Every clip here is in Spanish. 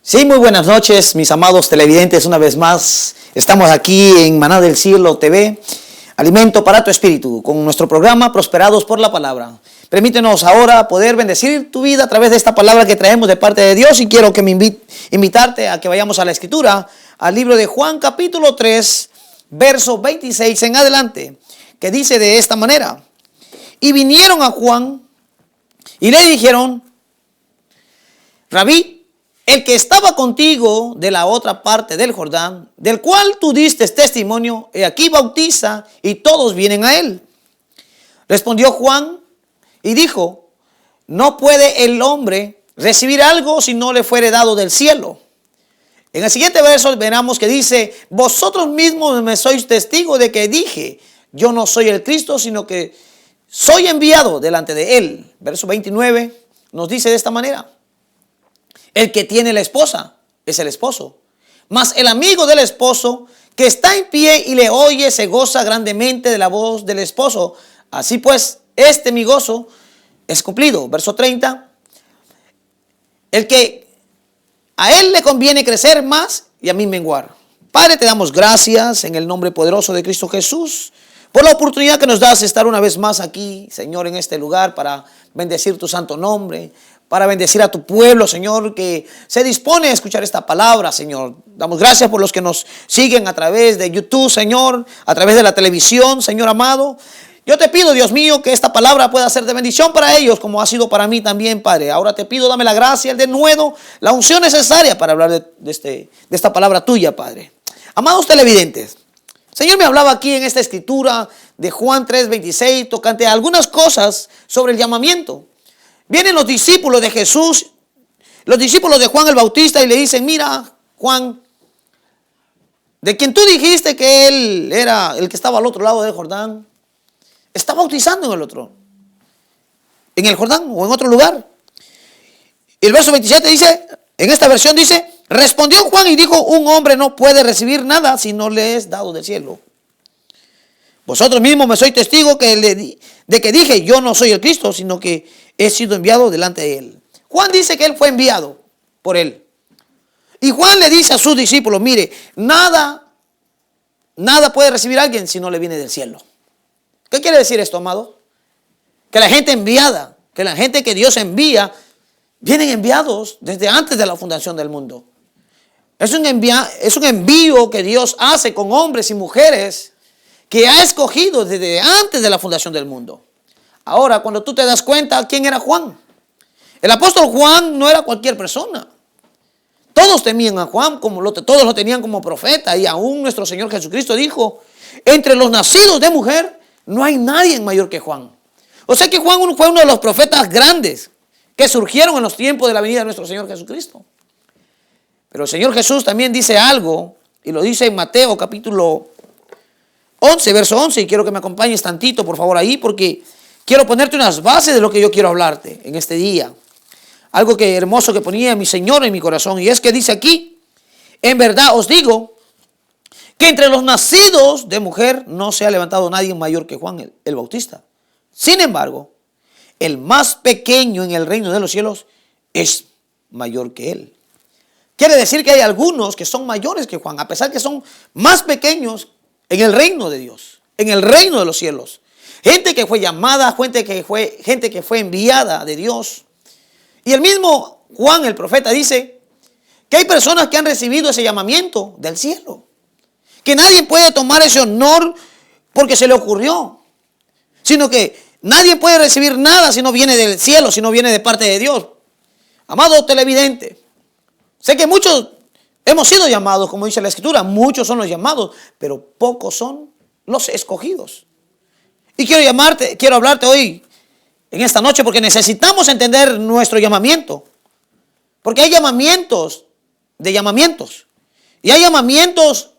Sí, muy buenas noches, mis amados televidentes. Una vez más, estamos aquí en Maná del Cielo TV, alimento para tu espíritu, con nuestro programa Prosperados por la Palabra. Permítenos ahora poder bendecir tu vida a través de esta palabra que traemos de parte de Dios, y quiero que invitarte a que vayamos a la Escritura, al libro de Juan capítulo 3, verso 26 en adelante, que dice de esta manera: y vinieron a Juan y le dijeron: Rabí, el que estaba contigo de la otra parte del Jordán, del cual tú diste testimonio, he aquí bautiza, y todos vienen a él. Respondió Juan y dijo: no puede el hombre recibir algo si no le fuere dado del cielo. En el siguiente verso veremos que dice: vosotros mismos me sois testigos de que dije, yo no soy el Cristo, sino que soy enviado delante de él. Verso 29 nos dice de esta manera: el que tiene la esposa es el esposo, mas el amigo del esposo que está en pie y le oye se goza grandemente de la voz del esposo. Así pues, mi gozo es cumplido. Verso 30, el que a él le conviene crecer más y a mí menguar. Padre, te damos gracias en el nombre poderoso de Cristo Jesús por la oportunidad que nos das de estar una vez más aquí, Señor, en este lugar para bendecir tu santo nombre, para bendecir a tu pueblo, Señor, que se dispone a escuchar esta palabra, Señor. Damos gracias por los que nos siguen a través de YouTube, Señor, a través de la televisión, Señor amado. Yo te pido, Dios mío, que esta palabra pueda ser de bendición para ellos, como ha sido para mí también, Padre. Ahora te pido, dame la gracia, el denuedo, la unción necesaria para hablar de esta palabra tuya, Padre. Amados televidentes, Señor me hablaba aquí en esta escritura de Juan 3:26, tocante a algunas cosas sobre el llamamiento. Vienen los discípulos de Jesús, los discípulos de Juan el Bautista, y le dicen: mira, Juan, de quien tú dijiste que él era el que estaba al otro lado del Jordán, está bautizando en el Jordán o en otro lugar. Y el verso 27 dice, en esta versión dice: respondió Juan y dijo: un hombre no puede recibir nada si no le es dado del cielo. Vosotros mismos me sois testigos de que dije, yo no soy el Cristo, sino que he sido enviado delante de él. Juan dice que él fue enviado por él. Y Juan le dice a sus discípulos: mire, nada puede recibir a alguien si no le viene del cielo. ¿Qué quiere decir esto, amado? Que la gente enviada, que la gente que Dios envía, vienen enviados desde antes de la fundación del mundo. Es un envío que Dios hace con hombres y mujeres que ha escogido desde antes de la fundación del mundo. Ahora, cuando tú te das cuenta, ¿quién era Juan? El apóstol Juan no era cualquier persona. Todos temían a Juan, todos lo tenían como profeta, y aún nuestro Señor Jesucristo dijo: entre los nacidos de mujer no hay nadie mayor que Juan. O sea que Juan fue uno de los profetas grandes que surgieron en los tiempos de la venida de nuestro Señor Jesucristo. Pero el Señor Jesús también dice algo, y lo dice en Mateo capítulo 11, verso 11, y quiero que me acompañes tantito, por favor, ahí, porque quiero ponerte unas bases de lo que yo quiero hablarte en este día. Algo que hermoso que ponía mi Señor en mi corazón, y es que dice aquí: en verdad os digo que entre los nacidos de mujer no se ha levantado nadie mayor que Juan el Bautista. Sin embargo, el más pequeño en el reino de los cielos es mayor que él. Quiere decir que hay algunos que son mayores que Juan, a pesar que son más pequeños en el reino de Dios, en el reino de los cielos. Gente que fue llamada, gente que fue enviada de Dios. Y el mismo Juan el profeta dice que hay personas que han recibido ese llamamiento del cielo, que nadie puede tomar ese honor porque se le ocurrió, sino que nadie puede recibir nada si no viene del cielo, si no viene de parte de Dios. Amado televidente, sé que muchos hemos sido llamados, como dice la Escritura, muchos son los llamados, pero pocos son los escogidos. Y quiero hablarte hoy, en esta noche, porque necesitamos entender nuestro llamamiento. Porque hay llamamientos de llamamientos. Y hay llamamientos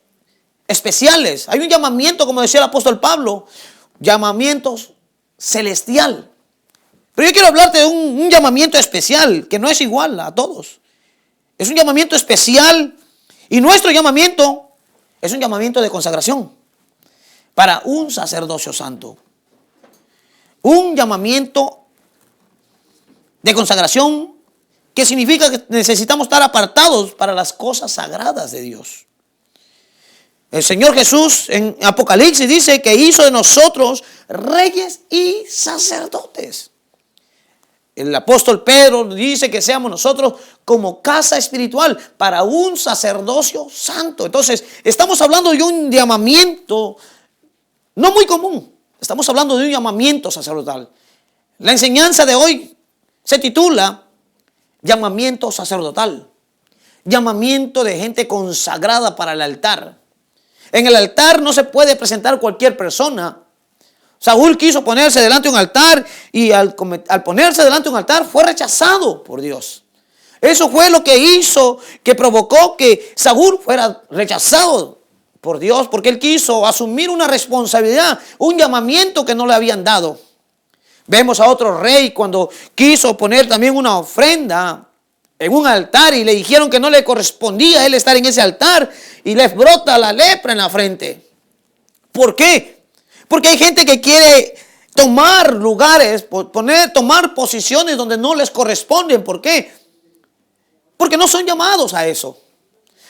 especiales. Hay un llamamiento, como decía el apóstol Pablo, llamamientos celestial. Pero yo quiero hablarte de un llamamiento especial, que no es igual a todos. Es un llamamiento especial, y nuestro llamamiento es un llamamiento de consagración para un sacerdocio santo. Un llamamiento de consagración que significa que necesitamos estar apartados para las cosas sagradas de Dios. El Señor Jesús en Apocalipsis dice que hizo de nosotros reyes y sacerdotes. El apóstol Pedro dice que seamos nosotros como casa espiritual para un sacerdocio santo. Entonces, estamos hablando de un llamamiento no muy común. Estamos hablando de un llamamiento sacerdotal. La enseñanza de hoy se titula llamamiento sacerdotal. Llamamiento de gente consagrada para el altar. En el altar no se puede presentar cualquier persona. Saúl quiso ponerse delante de un altar y al ponerse delante de un altar fue rechazado por Dios. Eso fue lo que hizo, que provocó que Saúl fuera rechazado por Dios, porque él quiso asumir una responsabilidad, un llamamiento que no le habían dado. Vemos a otro rey cuando quiso poner también una ofrenda en un altar y le dijeron que no le correspondía a él estar en ese altar y les brota la lepra en la frente. ¿Por qué? Porque hay gente que quiere tomar lugares, tomar posiciones donde no les corresponden. ¿Por qué? Porque no son llamados a eso.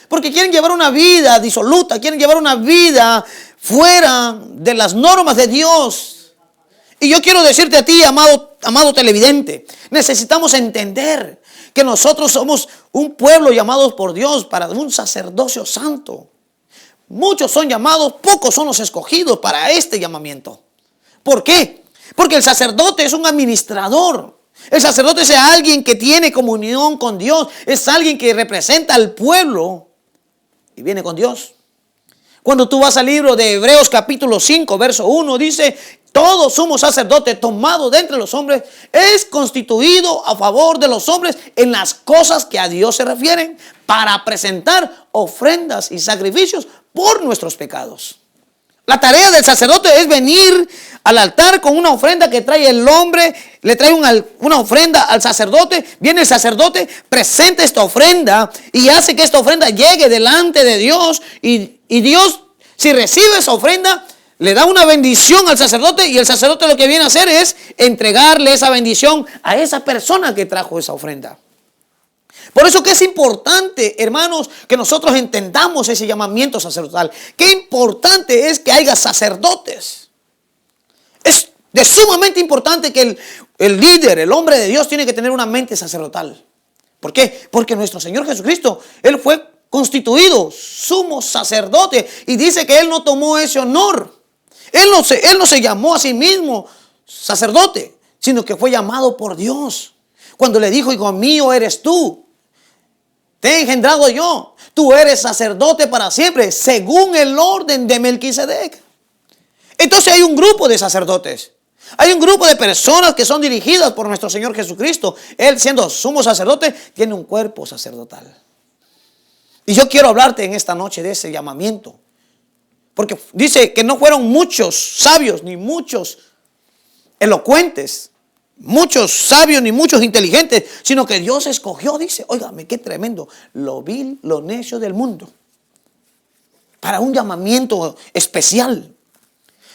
Porque quieren llevar una vida disoluta, quieren llevar una vida fuera de las normas de Dios. Y yo quiero decirte a ti, amado televidente, necesitamos entender que nosotros somos un pueblo llamados por Dios para un sacerdocio santo. Muchos son llamados, pocos son los escogidos para este llamamiento. ¿Por qué? Porque el sacerdote es un administrador. El sacerdote es alguien que tiene comunión con Dios. Es alguien que representa al pueblo y viene con Dios. Cuando tú vas al libro de Hebreos capítulo 5, verso 1, dice: todo sumo sacerdote tomado de entre los hombres es constituido a favor de los hombres en las cosas que a Dios se refieren, para presentar ofrendas y sacrificios por nuestros pecados. La tarea del sacerdote es venir al altar con una ofrenda que trae el hombre, le trae una ofrenda al sacerdote, viene el sacerdote, presenta esta ofrenda y hace que esta ofrenda llegue delante de Dios y Dios, si recibe esa ofrenda, le da una bendición al sacerdote y el sacerdote lo que viene a hacer es entregarle esa bendición a esa persona que trajo esa ofrenda. Por eso que es importante, hermanos, que nosotros entendamos ese llamamiento sacerdotal. Qué importante es que haya sacerdotes. Es de sumamente importante que el líder, el hombre de Dios, tiene que tener una mente sacerdotal. ¿Por qué? Porque nuestro Señor Jesucristo, Él fue constituido sumo sacerdote y dice que Él no tomó ese honor. Él no se llamó a sí mismo sacerdote, sino que fue llamado por Dios. Cuando le dijo: hijo mío eres tú, te he engendrado yo, tú eres sacerdote para siempre, según el orden de Melquisedec. Entonces hay un grupo de sacerdotes. Hay un grupo de personas que son dirigidas por nuestro Señor Jesucristo. Él, siendo sumo sacerdote, tiene un cuerpo sacerdotal. Y yo quiero hablarte en esta noche de ese llamamiento. Porque dice que no fueron muchos sabios ni muchos elocuentes, muchos sabios ni muchos inteligentes, sino que Dios escogió, dice, óigame, qué tremendo, lo vil, lo necio del mundo, para un llamamiento especial.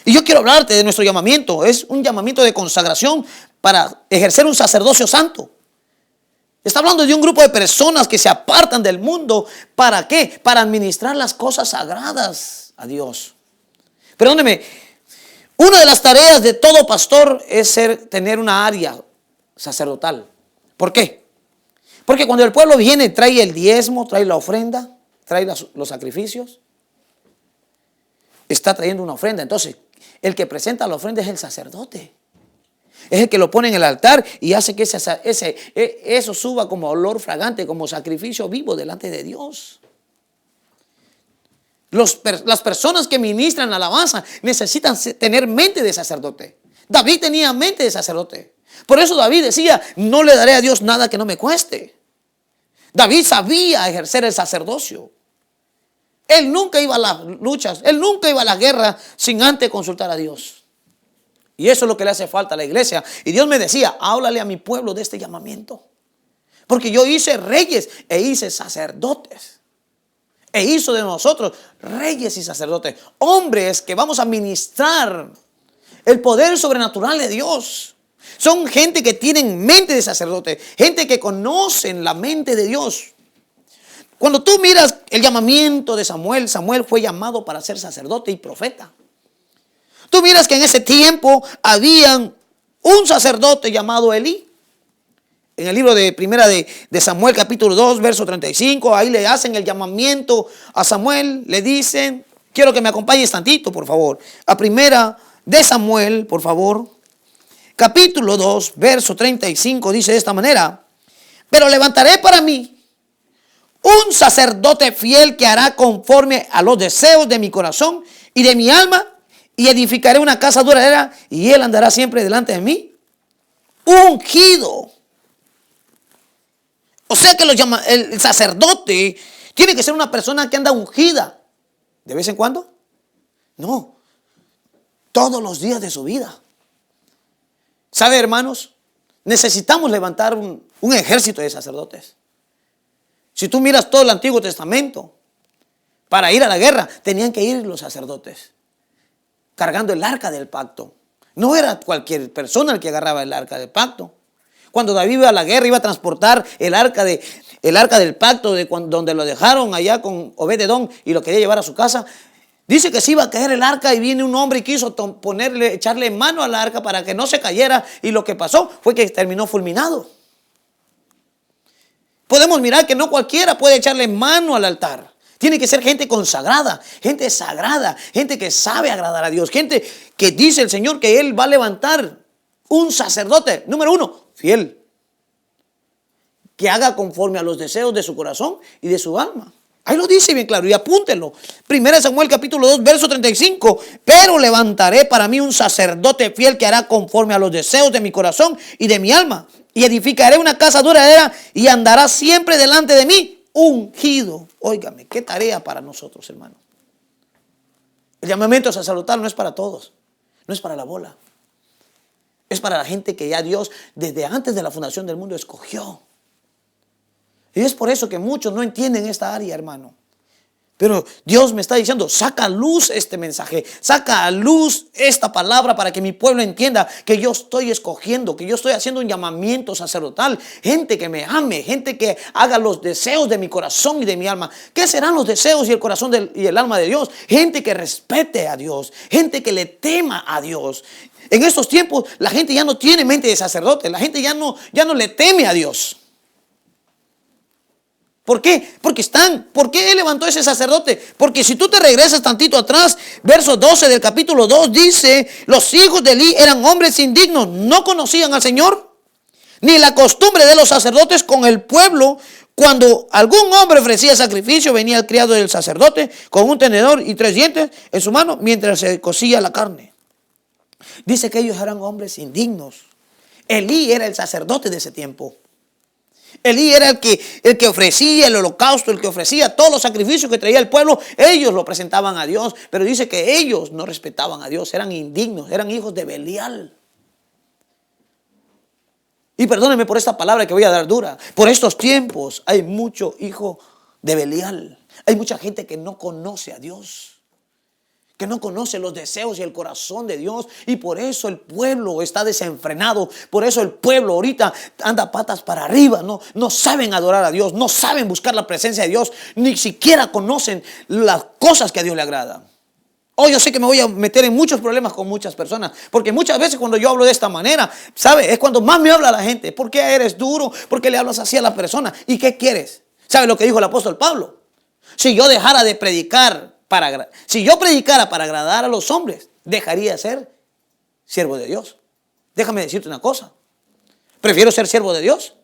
Y yo quiero hablarte de nuestro llamamiento. Es un llamamiento de consagración para ejercer un sacerdocio santo. Está hablando de un grupo de personas que se apartan del mundo. ¿Para qué? Para administrar las cosas sagradas a Dios. Perdóneme, una de las tareas de todo pastor es tener una área sacerdotal. ¿Por qué? Porque cuando el pueblo viene, trae el diezmo, trae la ofrenda, trae los sacrificios, está trayendo una ofrenda. Entonces, el que presenta la ofrenda es el sacerdote. Es el que lo pone en el altar y hace que eso suba como olor fragante, como sacrificio vivo delante de Dios. Las personas que ministran alabanza necesitan tener mente de sacerdote. David tenía mente de sacerdote. Por eso David decía: no le daré a Dios nada que no me cueste. David sabía ejercer el sacerdocio. Él nunca iba a las luchas, él nunca iba a la guerra sin antes consultar a Dios. Y eso es lo que le hace falta a la iglesia. Y Dios me decía: háblale a mi pueblo de este llamamiento. Porque yo hice reyes e hice sacerdotes. E hizo de nosotros reyes y sacerdotes. Hombres que vamos a ministrar el poder sobrenatural de Dios. Son gente que tienen mente de sacerdote, gente que conocen la mente de Dios. Cuando tú miras el llamamiento de Samuel, Samuel fue llamado para ser sacerdote y profeta. Tú miras que en ese tiempo había un sacerdote llamado Elí. En el libro de primera de Samuel, capítulo 2, verso 35, ahí le hacen el llamamiento a Samuel. Le dicen, quiero que me acompañes tantito, por favor. A primera de Samuel, por favor. Capítulo 2, verso 35, dice de esta manera: pero levantaré para mí un sacerdote fiel que hará conforme a los deseos de mi corazón y de mi alma, y edificaré una casa duradera, y él andará siempre delante de mí. Ungido. O sea que el sacerdote tiene que ser una persona que anda ungida. ¿De vez en cuando? No. Todos los días de su vida. ¿Sabe, hermanos? Necesitamos levantar un ejército de sacerdotes. Si tú miras todo el Antiguo Testamento, para ir a la guerra tenían que ir los sacerdotes cargando el arca del pacto. No era cualquier persona el que agarraba el arca del pacto. Cuando David iba a la guerra, iba a transportar el arca del pacto donde lo dejaron allá con Obed-edom y lo quería llevar a su casa. Dice que se iba a caer el arca y viene un hombre y quiso echarle mano al arca para que no se cayera, y lo que pasó fue que terminó fulminado. Podemos mirar que no cualquiera puede echarle mano al altar. Tiene que ser gente consagrada, gente sagrada, gente que sabe agradar a Dios, gente que dice el Señor que Él va a levantar un sacerdote, número 1, fiel, que haga conforme a los deseos de su corazón y de su alma. Ahí lo dice bien claro, y apúntenlo. 1 Samuel capítulo 2, verso 35. Pero levantaré para mí un sacerdote fiel que hará conforme a los deseos de mi corazón y de mi alma, y edificaré una casa duradera, y andará siempre delante de mí, ungido. Óigame, qué tarea para nosotros, hermano. El llamamiento sacerdotal no es para todos, no es para la bola. Es para la gente que ya Dios desde antes de la fundación del mundo escogió. Y es por eso que muchos no entienden esta área, hermano. Pero Dios me está diciendo, saca a luz este mensaje, saca a luz esta palabra para que mi pueblo entienda que yo estoy escogiendo, que yo estoy haciendo un llamamiento sacerdotal. Gente que me ame, gente que haga los deseos de mi corazón y de mi alma. ¿Qué serán los deseos y el corazón y el alma de Dios? Gente que respete a Dios, gente que le tema a Dios. En estos tiempos la gente ya no tiene mente de sacerdote, la gente ya no le teme a Dios. ¿Por qué? ¿Por qué Él levantó ese sacerdote? Porque si tú te regresas tantito atrás, verso 12 del capítulo 2 dice: los hijos de Elí eran hombres indignos, no conocían al Señor, ni la costumbre de los sacerdotes con el pueblo. Cuando algún hombre ofrecía sacrificio, venía el criado del sacerdote con un tenedor y 3 dientes en su mano mientras se cocía la carne. Dice que ellos eran hombres indignos. Elí era el sacerdote de ese tiempo. Elí era el que ofrecía el holocausto, el que ofrecía todos los sacrificios que traía el pueblo. Ellos lo presentaban a Dios, pero dice que ellos no respetaban a Dios, eran indignos, eran hijos de Belial. Y perdónenme por esta palabra que voy a dar dura. Por estos tiempos hay mucho hijo de Belial. Hay mucha gente que no conoce a Dios, que no conoce los deseos y el corazón de Dios, y por eso el pueblo está desenfrenado. Por eso el pueblo ahorita anda patas para arriba. No saben adorar a Dios, no saben buscar la presencia de Dios, ni siquiera conocen las cosas que a Dios le agradan. Hoy yo sé que me voy a meter en muchos problemas con muchas personas, porque muchas veces cuando yo hablo de esta manera, ¿sabe? Es cuando más me habla la gente. ¿Por qué eres duro? ¿Por qué le hablas así a la persona? ¿Y qué quieres? ¿Sabe lo que dijo el apóstol Pablo? Si yo dejara de predicar si yo predicara para agradar a los hombres, dejaría de ser siervo de Dios. Déjame decirte una cosa. Prefiero ser siervo de Dios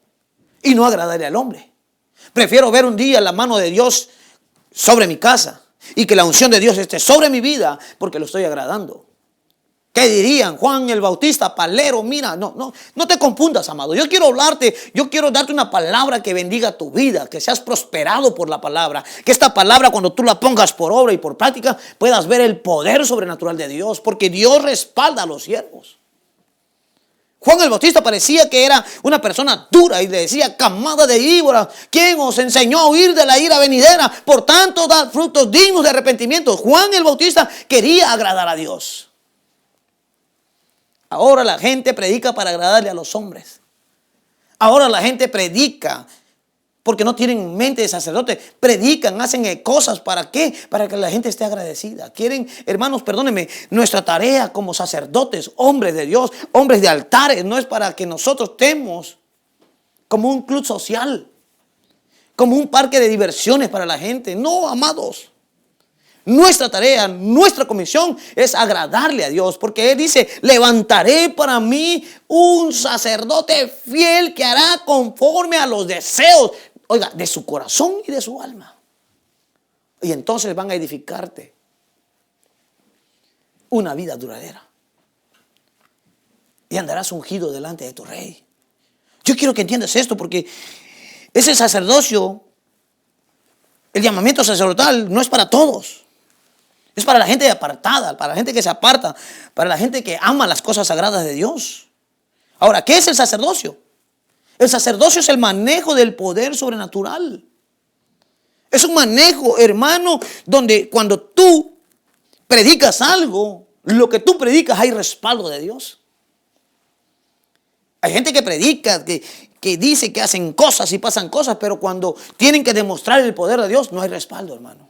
y no agradarle al hombre. Prefiero ver un día la mano de Dios sobre mi casa y que la unción de Dios esté sobre mi vida, porque lo estoy agradando. ¿Qué dirían? Juan el Bautista, palero, mira, no te confundas, amado. Yo quiero darte una palabra que bendiga tu vida, que seas prosperado por la palabra. Que esta palabra, cuando tú la pongas por obra y por práctica, puedas ver el poder sobrenatural de Dios, porque Dios respalda a los siervos. Juan el Bautista parecía que era una persona dura y le decía: camada de víboras, ¿quién os enseñó a huir de la ira venidera? Por tanto, dad frutos dignos de arrepentimiento. Juan el Bautista quería agradar a Dios. Ahora la gente predica para agradarle a los hombres. Ahora la gente predica porque no tienen mente de sacerdote. Predican, hacen cosas. ¿Para qué? Para que la gente esté agradecida. Quieren, hermanos, perdónenme, nuestra tarea como sacerdotes, hombres de Dios, hombres de altares, no es para que nosotros estemos como un club social, como un parque de diversiones para la gente. No, amados. Nuestra tarea, nuestra comisión es agradarle a Dios, porque Él dice: levantaré para mí un sacerdote fiel que hará conforme a los deseos, oiga, de su corazón y de su alma. Y entonces van a edificarte una vida duradera. Y andarás ungido delante de tu rey. Yo quiero que entiendas esto, porque ese sacerdocio, el llamamiento sacerdotal, no es para todos. Es para la gente apartada, para la gente que se aparta, para la gente que ama las cosas sagradas de Dios. Ahora, ¿qué es el sacerdocio? El sacerdocio es el manejo del poder sobrenatural. Es un manejo, hermano, donde cuando tú predicas algo, lo que tú predicas hay respaldo de Dios. Hay gente que predica, que dice que hacen cosas y pasan cosas, pero cuando tienen que demostrar el poder de Dios, no hay respaldo, hermano.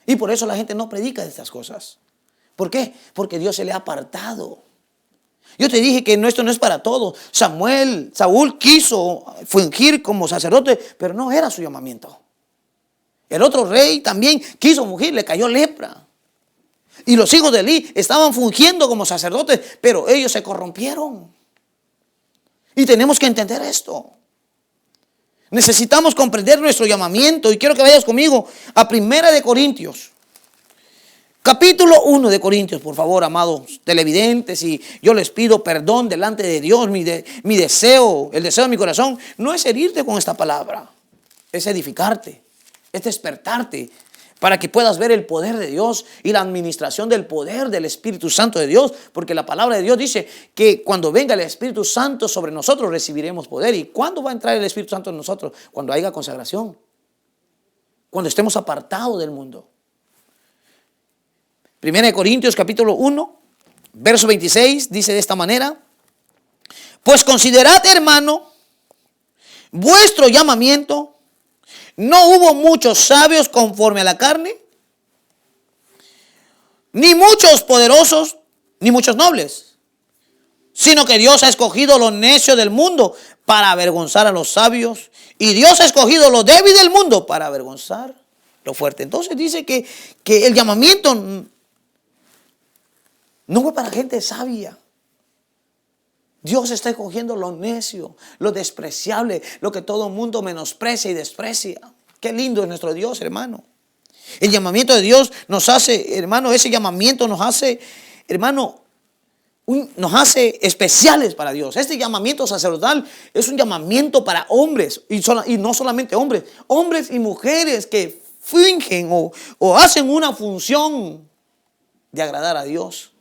Y por eso la gente no predica de estas cosas. ¿Por qué? Porque Dios se le ha apartado. Yo te dije que esto no es para todos. Saúl quiso fungir como sacerdote, pero no era su llamamiento. El otro rey también quiso fungir, le cayó lepra. Y los hijos de Elí estaban fungiendo como sacerdotes, pero ellos se corrompieron. Y tenemos que entender esto. Necesitamos comprender nuestro llamamiento. Y quiero que vayas conmigo a 1 Corintios. Capítulo 1 de Corintios, por favor, amados televidentes. Y yo les pido perdón delante de Dios. Mi deseo, el deseo de mi corazón, no es herirte con esta palabra. Es edificarte, es despertarte, para que puedas ver el poder de Dios y la administración del poder del Espíritu Santo de Dios. Porque la palabra de Dios dice que cuando venga el Espíritu Santo sobre nosotros recibiremos poder. ¿Y cuándo va a entrar el Espíritu Santo en nosotros? Cuando haya consagración. Cuando estemos apartados del mundo. 1 Corintios capítulo 1, verso 26 dice de esta manera: pues considerad, hermano, vuestro llamamiento. No hubo muchos sabios conforme a la carne, ni muchos poderosos, ni muchos nobles, sino que Dios ha escogido lo necio del mundo para avergonzar a los sabios, y Dios ha escogido lo débil del mundo para avergonzar lo fuerte. Entonces dice que el llamamiento no fue para gente sabia. Dios está escogiendo lo necio, lo despreciable, lo que todo el mundo menosprecia y desprecia. Qué lindo es nuestro Dios, hermano. El llamamiento de Dios nos hace, hermano, ese llamamiento nos hace, hermano, nos hace especiales para Dios. Este llamamiento sacerdotal es un llamamiento para hombres, y no solamente hombres, hombres y mujeres que fingen o hacen una función de agradar a Dios.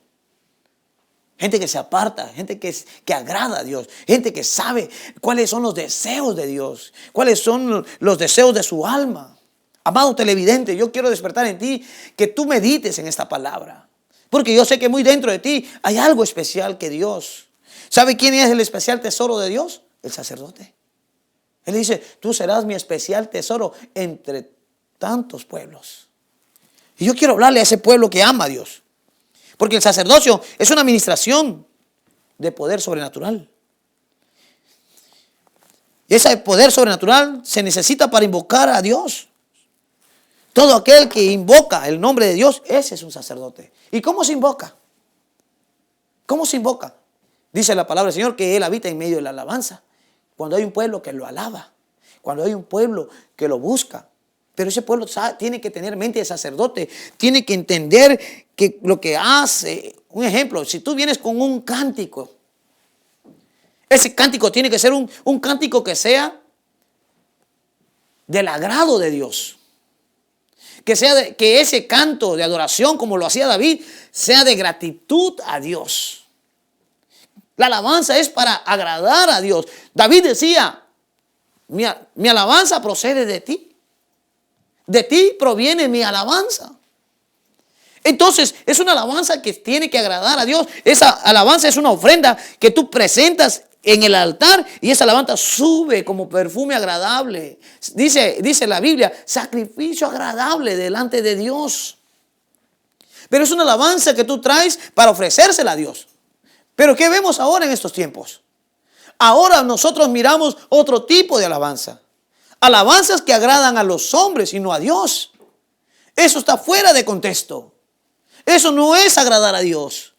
Gente que se aparta, gente que agrada a Dios, gente que sabe cuáles son los deseos de Dios, cuáles son los deseos de su alma. Amado televidente, yo quiero despertar en ti que tú medites en esta palabra, porque yo sé que muy dentro de ti hay algo especial que Dios. ¿Sabe quién es el especial tesoro de Dios? El sacerdote. Él dice: tú serás mi especial tesoro entre tantos pueblos. Y yo quiero hablarle a ese pueblo que ama a Dios. Porque el sacerdocio es una administración de poder sobrenatural. Y ese poder sobrenatural se necesita para invocar a Dios. Todo aquel que invoca el nombre de Dios, ese es un sacerdote. ¿Y cómo se invoca? ¿Cómo se invoca? Dice la palabra del Señor que Él habita en medio de la alabanza. Cuando hay un pueblo que lo alaba, cuando hay un pueblo que lo busca. Pero ese pueblo tiene que tener mente de sacerdote, tiene que entender que lo que hace. Un ejemplo, si tú vienes con un cántico, ese cántico tiene que ser un cántico que sea del agrado de Dios. Que ese canto de adoración, como lo hacía David, sea de gratitud a Dios. La alabanza es para agradar a Dios. David decía: mi alabanza procede de ti. De ti proviene mi alabanza. Entonces, es una alabanza que tiene que agradar a Dios. Esa alabanza es una ofrenda que tú presentas en el altar y esa alabanza sube como perfume agradable. Dice la Biblia, sacrificio agradable delante de Dios. Pero es una alabanza que tú traes para ofrecérsela a Dios. Pero ¿qué vemos ahora en estos tiempos? Ahora nosotros miramos otro tipo de alabanza. Alabanzas que agradan a los hombres y no a Dios. Eso está fuera de contexto. Eso no es agradar a Dios.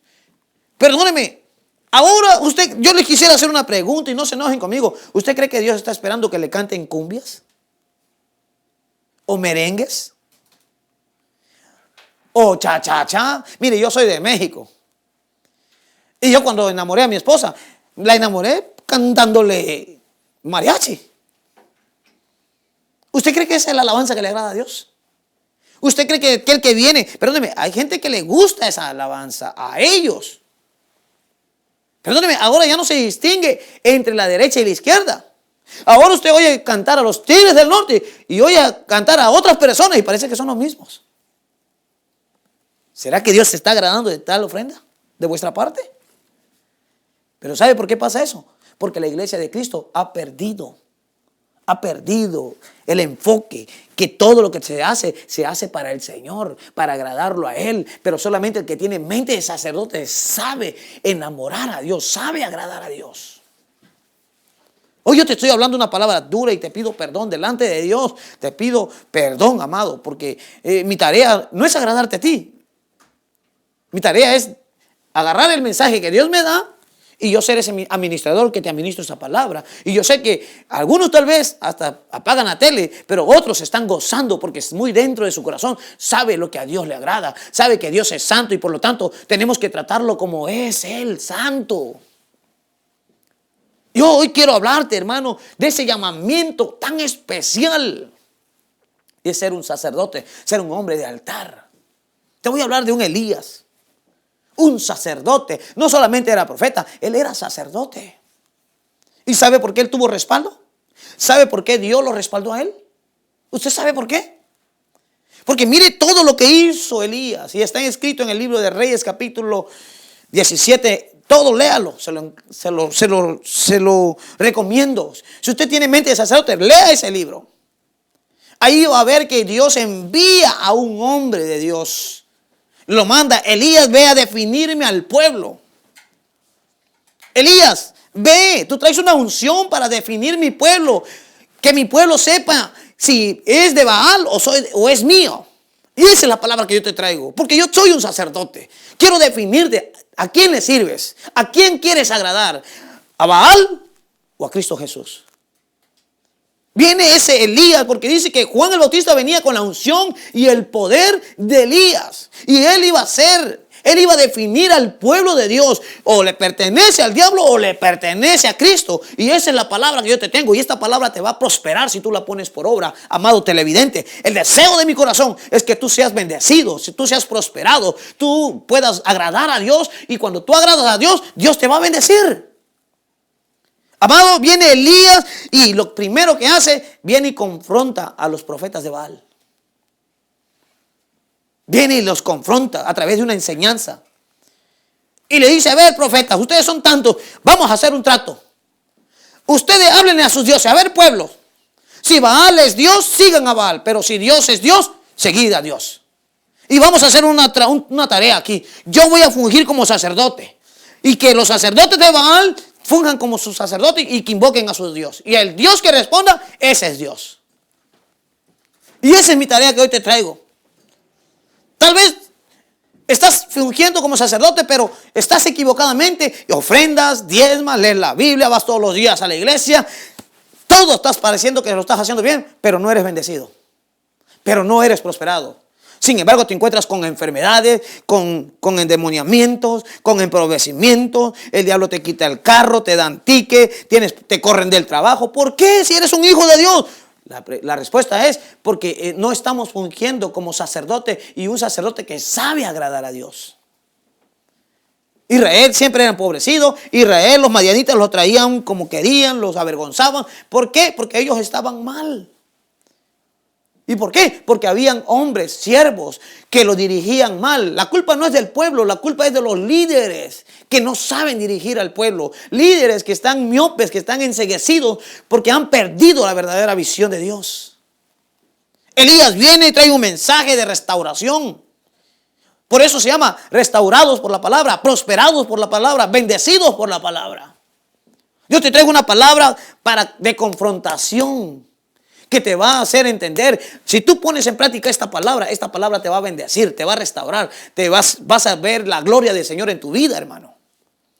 Perdóneme. Ahora yo le quisiera hacer una pregunta y no se enojen conmigo. ¿Usted cree que Dios está esperando que le canten cumbias? ¿O merengues? ¿O cha-cha-cha? Mire, yo soy de México. Y yo cuando enamoré a mi esposa, la enamoré cantándole mariachi. ¿Usted cree que esa es la alabanza que le agrada a Dios? ¿Usted cree que aquel que viene, perdóneme, hay gente que le gusta esa alabanza, a ellos? Perdóneme, ahora ya no se distingue entre la derecha y la izquierda. Ahora usted oye cantar a los Tigres del Norte y oye cantar a otras personas y parece que son los mismos. ¿Será que Dios se está agradando de tal ofrenda de vuestra parte? Pero ¿sabe por qué pasa eso? Porque la iglesia de Cristo ha perdido el enfoque, que todo lo que se hace para el Señor, para agradarlo a Él. Pero solamente el que tiene mente de sacerdote sabe enamorar a Dios, sabe agradar a Dios. Hoy yo te estoy hablando una palabra dura y te pido perdón delante de Dios. Te pido perdón, amado, porque mi tarea no es agradarte a ti. Mi tarea es agarrar el mensaje que Dios me da y yo ser ese administrador que te administro esa palabra. Y yo sé que algunos tal vez hasta apagan la tele, pero otros están gozando porque es muy dentro de su corazón. Sabe lo que a Dios le agrada. Sabe que Dios es santo y por lo tanto tenemos que tratarlo como es Él, santo. Yo hoy quiero hablarte, hermano, de ese llamamiento tan especial de ser un sacerdote, ser un hombre de altar. Te voy a hablar de un Elías. Un sacerdote, no solamente era profeta, él era sacerdote. ¿Y sabe por qué él tuvo respaldo? ¿Sabe por qué Dios lo respaldó a él? ¿Usted sabe por qué? Porque mire todo lo que hizo Elías. Y está escrito en el libro de Reyes capítulo 17. Todo léalo, se lo recomiendo. Si usted tiene mente de sacerdote, lea ese libro. Ahí va a ver que Dios envía a un hombre de Dios. Lo manda, Elías, ve a definirme al pueblo. Elías, ve, tú traes una unción para definir mi pueblo. Que mi pueblo sepa si es de Baal o es mío. Y esa es la palabra que yo te traigo. Porque yo soy un sacerdote. Quiero definirte a quién le sirves. A quién quieres agradar. ¿A Baal o a Cristo Jesús? Viene ese Elías porque dice que Juan el Bautista venía con la unción y el poder de Elías. Y él iba a definir al pueblo de Dios. O le pertenece al diablo o le pertenece a Cristo. Y esa es la palabra que yo te tengo. Y esta palabra te va a prosperar si tú la pones por obra, amado televidente. El deseo de mi corazón es que tú seas bendecido, si tú seas prosperado, tú puedas agradar a Dios. Y cuando tú agradas a Dios, Dios te va a bendecir. Amado, viene Elías y lo primero que hace, viene y confronta a los profetas de Baal. Viene y los confronta a través de una enseñanza. Y le dice, a ver, profetas, ustedes son tantos, vamos a hacer un trato. Ustedes háblenle a sus dioses, a ver, pueblo, si Baal es Dios, sigan a Baal, pero si Dios es Dios, seguid a Dios. Y vamos a hacer una tarea aquí. Yo voy a fungir como sacerdote. Y que los sacerdotes de Baal funjan como sus sacerdotes y que invoquen a su Dios. Y el Dios que responda, ese es Dios. Y esa es mi tarea que hoy te traigo. Tal vez estás fungiendo como sacerdote, pero estás equivocadamente. Ofrendas, diezmas, lees la Biblia, vas todos los días a la iglesia. Todo estás pareciendo que lo estás haciendo bien, pero no eres bendecido. Pero no eres prosperado. Sin embargo, te encuentras con enfermedades, con endemoniamientos, con empobrecimientos. El diablo te quita el carro, te dan ticket, te corren del trabajo. ¿Por qué? Si eres un hijo de Dios. La respuesta es porque no estamos fungiendo como sacerdote y un sacerdote que sabe agradar a Dios. Israel siempre era empobrecido. Israel, los madianitas los traían como querían, los avergonzaban. ¿Por qué? Porque ellos estaban mal. ¿Y por qué? Porque habían hombres, siervos, que lo dirigían mal. La culpa no es del pueblo, la culpa es de los líderes que no saben dirigir al pueblo. Líderes que están miopes, que están enceguecidos porque han perdido la verdadera visión de Dios. Elías viene y trae un mensaje de restauración. Por eso se llama restaurados por la palabra, prosperados por la palabra, bendecidos por la palabra. Yo te traigo una palabra de confrontación que te va a hacer entender. Si tú pones en práctica esta palabra te va a bendecir, te va a restaurar, vas a ver la gloria del Señor en tu vida, hermano.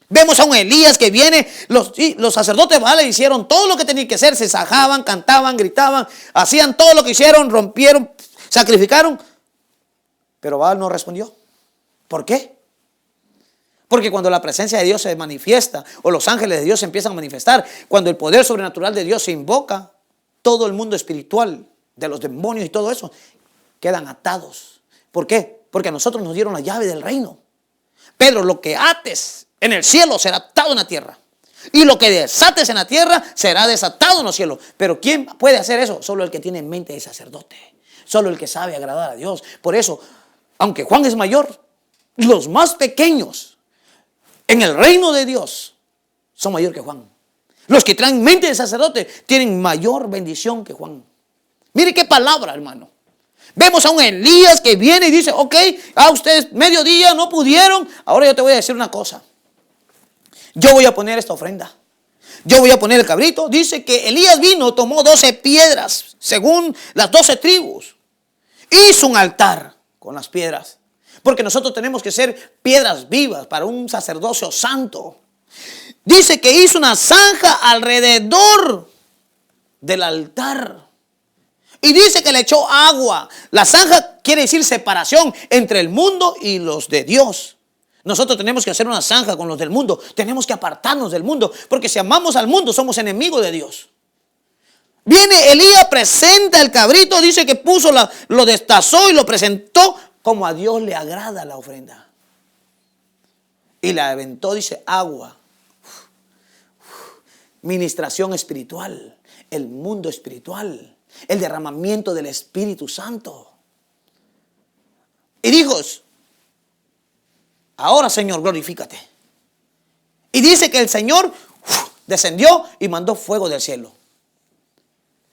Vemos a un Elías que viene, los sacerdotes Baal hicieron todo lo que tenían que hacer, se sajaban, cantaban, gritaban, hacían todo lo que hicieron, rompieron, sacrificaron, pero Baal no respondió. ¿Por qué? Porque cuando la presencia de Dios se manifiesta, o los ángeles de Dios se empiezan a manifestar, cuando el poder sobrenatural de Dios se invoca, todo el mundo espiritual de los demonios y todo eso quedan atados. ¿Por qué? Porque a nosotros nos dieron la llave del reino. Pedro, lo que ates en el cielo será atado en la tierra, y lo que desates en la tierra será desatado en los cielos. Pero ¿quién puede hacer eso? Solo el que tiene mente de sacerdote, solo el que sabe agradar a Dios. Por eso, aunque Juan es mayor, los más pequeños en el reino de Dios son mayor que Juan. Los que traen mente de sacerdote tienen mayor bendición que Juan. Mire qué palabra, hermano. Vemos a un Elías que viene y dice, ok, ustedes mediodía no pudieron, ahora yo te voy a decir una cosa. Yo voy a poner esta ofrenda. Yo voy a poner el cabrito. Dice que Elías vino, tomó 12 piedras, según las 12 tribus. Hizo un altar con las piedras. Porque nosotros tenemos que ser piedras vivas para un sacerdocio santo. Dice que hizo una zanja alrededor del altar. Y dice que le echó agua. La zanja quiere decir separación entre el mundo y los de Dios. Nosotros tenemos que hacer una zanja con los del mundo. Tenemos que apartarnos del mundo. Porque si amamos al mundo, somos enemigos de Dios. Viene Elías, presenta el cabrito. Dice que lo destazó y lo presentó como a Dios le agrada la ofrenda. Y le aventó, dice, agua. Ministración espiritual, el mundo espiritual, el derramamiento del Espíritu Santo. Y dijo, ahora Señor, glorifícate. Y dice que el Señor descendió y mandó fuego del cielo.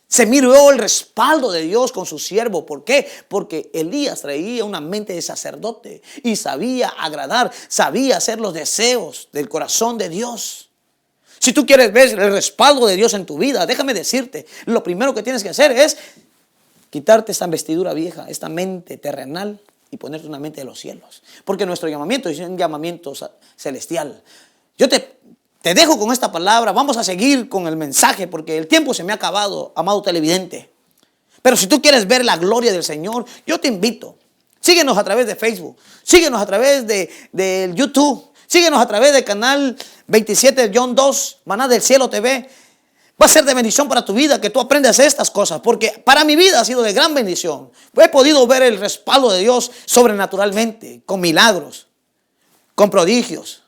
Se miró el respaldo de Dios con su siervo. ¿Por qué? Porque Elías traía una mente de sacerdote y sabía agradar, sabía hacer los deseos del corazón de Dios. Si tú quieres ver el respaldo de Dios en tu vida, déjame decirte, lo primero que tienes que hacer es quitarte esta vestidura vieja, esta mente terrenal y ponerte una mente de los cielos. Porque nuestro llamamiento es un llamamiento celestial. Yo te dejo con esta palabra, vamos a seguir con el mensaje porque el tiempo se me ha acabado, amado televidente. Pero si tú quieres ver la gloria del Señor, yo te invito. Síguenos a través de Facebook, síguenos a través de YouTube. Síguenos a través del canal 27-2, Maná del Cielo TV. Va a ser de bendición para tu vida que tú aprendas estas cosas. Porque para mi vida ha sido de gran bendición. He podido ver el respaldo de Dios sobrenaturalmente. Con milagros, con prodigios,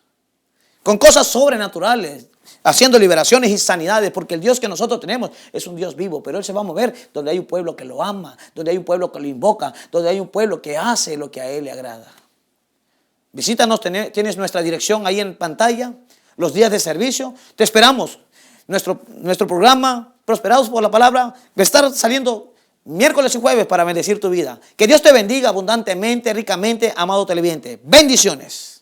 con cosas sobrenaturales. Haciendo liberaciones y sanidades. Porque el Dios que nosotros tenemos es un Dios vivo. Pero Él se va a mover donde hay un pueblo que lo ama. Donde hay un pueblo que lo invoca. Donde hay un pueblo que hace lo que a Él le agrada. Visítanos, tienes nuestra dirección ahí en pantalla, los días de servicio. Te esperamos. Nuestro programa, Prosperados por la Palabra, va a estar saliendo miércoles y jueves para bendecir tu vida. Que Dios te bendiga abundantemente, ricamente, amado televidente. Bendiciones.